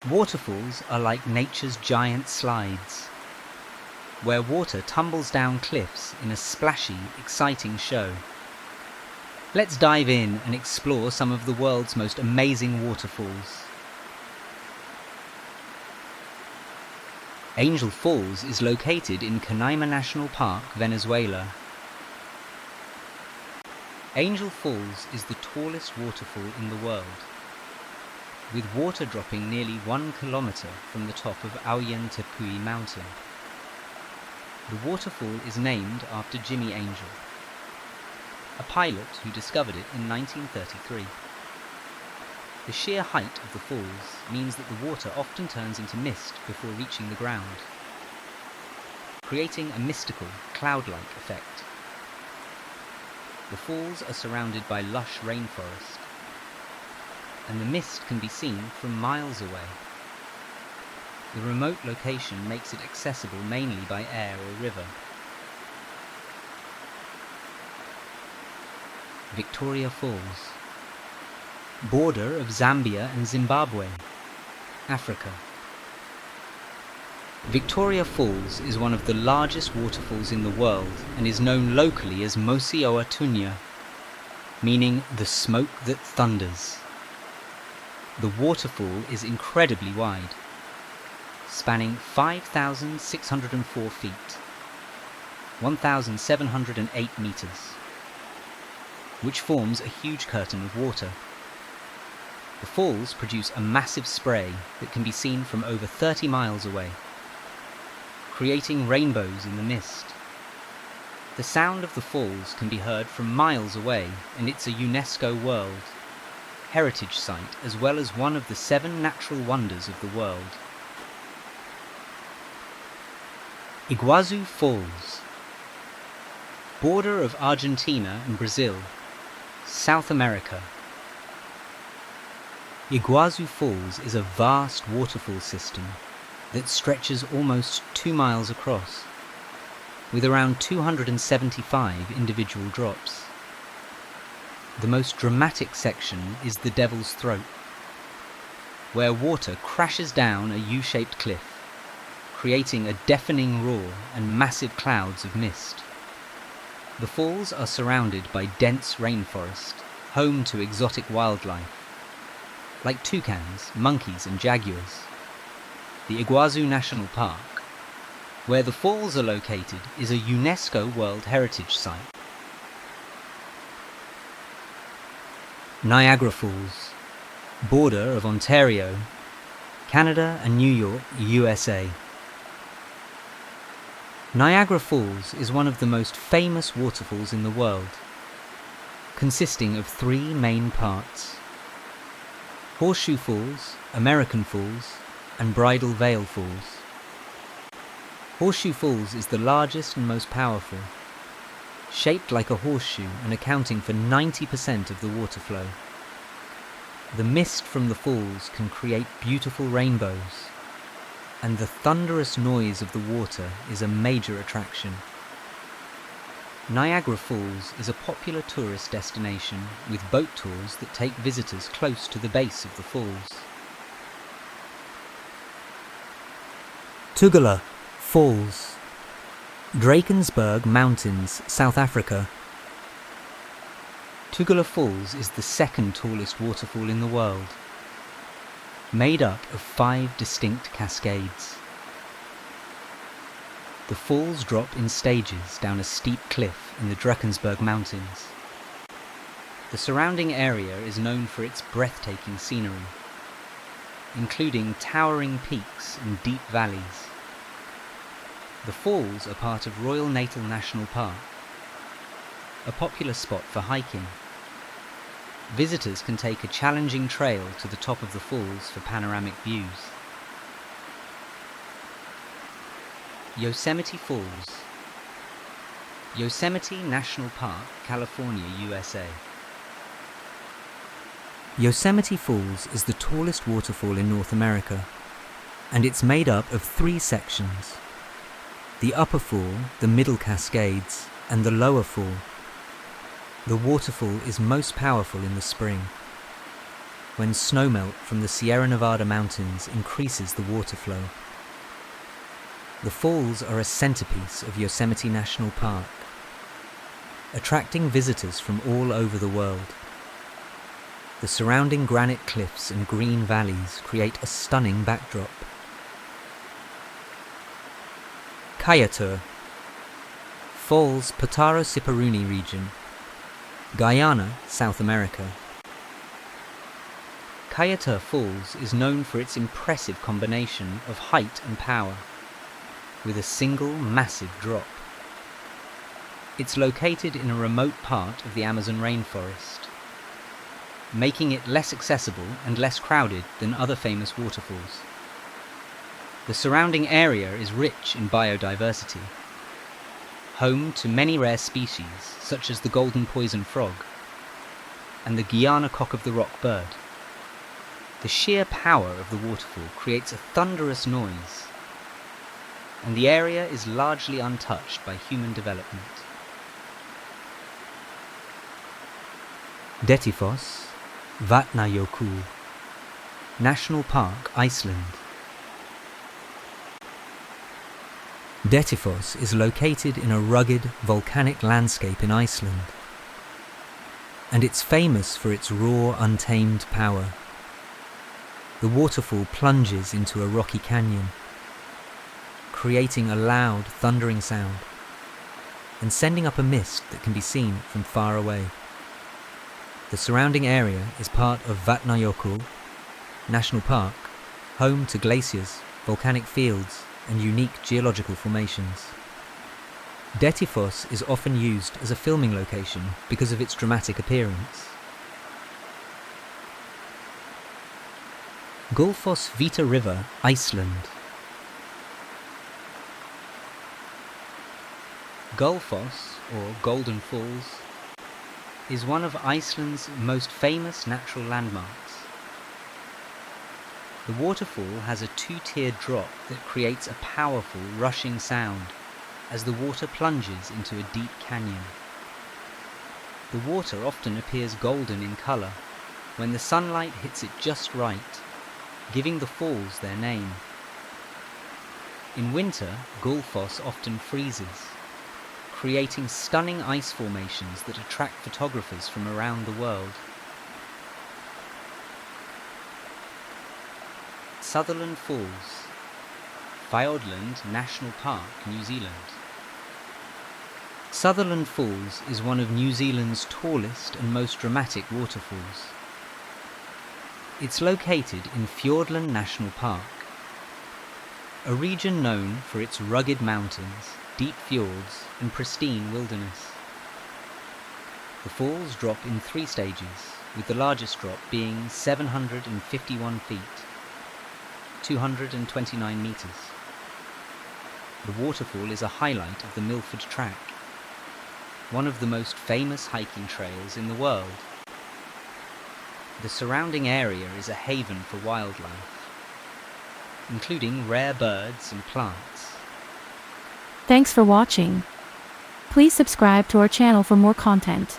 Waterfalls are like nature's giant slides, where water tumbles down cliffs in a splashy, exciting show. Let's dive in and explore some of the world's most amazing waterfalls. Angel Falls is located in Canaima National Park, Venezuela. Angel Falls is the tallest waterfall in the world, with water dropping nearly 1 kilometer from the top of Ollantaytambo mountain. The waterfall is named after Jimmy Angel, a pilot who discovered it in 1933. The sheer height of the falls means that the water often turns into mist before reaching the ground, creating a mystical, cloud-like effect. The falls are surrounded by lush rainforest, and the mist can be seen from miles away. The remote location makes it accessible mainly by air or river. Victoria Falls, border of Zambia and Zimbabwe, Africa. Victoria Falls is one of the largest waterfalls in the world and is known locally as Mosi Oa Tunya, meaning the smoke that thunders. The waterfall is incredibly wide, spanning 5,604 feet, 1,708 meters, which forms a huge curtain of water. The falls produce a massive spray that can be seen from over 30 miles away, creating rainbows in the mist. The sound of the falls can be heard from miles away, and it's a UNESCO World Heritage Site as well as one of the 7 natural wonders of the world. Iguazu Falls, border of Argentina and Brazil, South America. Iguazu Falls is a vast waterfall system that stretches almost 2 miles across, with around 275 individual drops. The most dramatic section is the Devil's Throat, where water crashes down a U-shaped cliff, creating a deafening roar and massive clouds of mist. The falls are surrounded by dense rainforest, home to exotic wildlife, like toucans, monkeys and jaguars. The Iguazu National Park, where the falls are located, is a UNESCO World Heritage Site. Niagara Falls, border of Ontario, Canada and New York, USA. Niagara Falls is one of the most famous waterfalls in the world, consisting of 3 main parts: Horseshoe Falls, American Falls, and Bridal Veil Falls. Horseshoe Falls is the largest and most powerful, shaped like a horseshoe and accounting for 90% of the water flow. The mist from the falls can create beautiful rainbows, and the thunderous noise of the water is a major attraction. Niagara Falls is a popular tourist destination with boat tours that take visitors close to the base of the falls. Tugela Falls, Drakensberg Mountains, South Africa. Tugela Falls is the 2nd tallest waterfall in the world, made up of 5 distinct cascades. The falls drop in stages down a steep cliff in the Drakensberg Mountains. The surrounding area is known for its breathtaking scenery, including towering peaks and deep valleys. The falls are part of Royal Natal National Park, a popular spot for hiking. Visitors can take a challenging trail to the top of the falls for panoramic views. Yosemite Falls, Yosemite National Park, California, USA. Yosemite Falls is the tallest waterfall in North America, and it's made up of 3 sections: the upper fall, the middle cascades, and the lower fall. The waterfall is most powerful in the spring, when snowmelt from the Sierra Nevada mountains increases the water flow. The falls are a centerpiece of Yosemite National Park, attracting visitors from all over the world. The surrounding granite cliffs and green valleys create a stunning backdrop. Kaieteur Falls, Potaro Siparuni region, Guyana, South America. Kaieteur Falls is known for its impressive combination of height and power, with a single massive drop. It's located in a remote part of the Amazon rainforest, making it less accessible and less crowded than other famous waterfalls. The surrounding area is rich in biodiversity, home to many rare species such as the golden poison frog and the Guyana cock of the rock bird. The sheer power of the waterfall creates a thunderous noise, and the area is largely untouched by human development. Dettifoss, Vatnajökull, National Park, Iceland. Dettifoss is located in a rugged, volcanic landscape in Iceland, and it's famous for its raw, untamed power. The waterfall plunges into a rocky canyon, creating a loud, thundering sound, and sending up a mist that can be seen from far away. The surrounding area is part of Vatnajökull National Park, home to glaciers, volcanic fields, and unique geological formations. Dettifoss is often used as a filming location because of its dramatic appearance. Gullfoss Vita River, Iceland. Gullfoss, or Golden Falls, is one of Iceland's most famous natural landmarks. The waterfall has a two-tiered drop that creates a powerful, rushing sound as the water plunges into a deep canyon. The water often appears golden in colour when the sunlight hits it just right, giving the falls their name. In winter, Gullfoss often freezes, creating stunning ice formations that attract photographers from around the world. Sutherland Falls, Fiordland National Park, New Zealand. Sutherland Falls is one of New Zealand's tallest and most dramatic waterfalls. It's located in Fiordland National Park, a region known for its rugged mountains, deep fjords, and pristine wilderness. The falls drop in 3 stages, with the largest drop being 751 feet, 229 meters. The waterfall is a highlight of the Milford Track, one of the most famous hiking trails in the world. The surrounding area is a haven for wildlife, including rare birds and plants. Thanks for watching. Please subscribe to our channel for more content.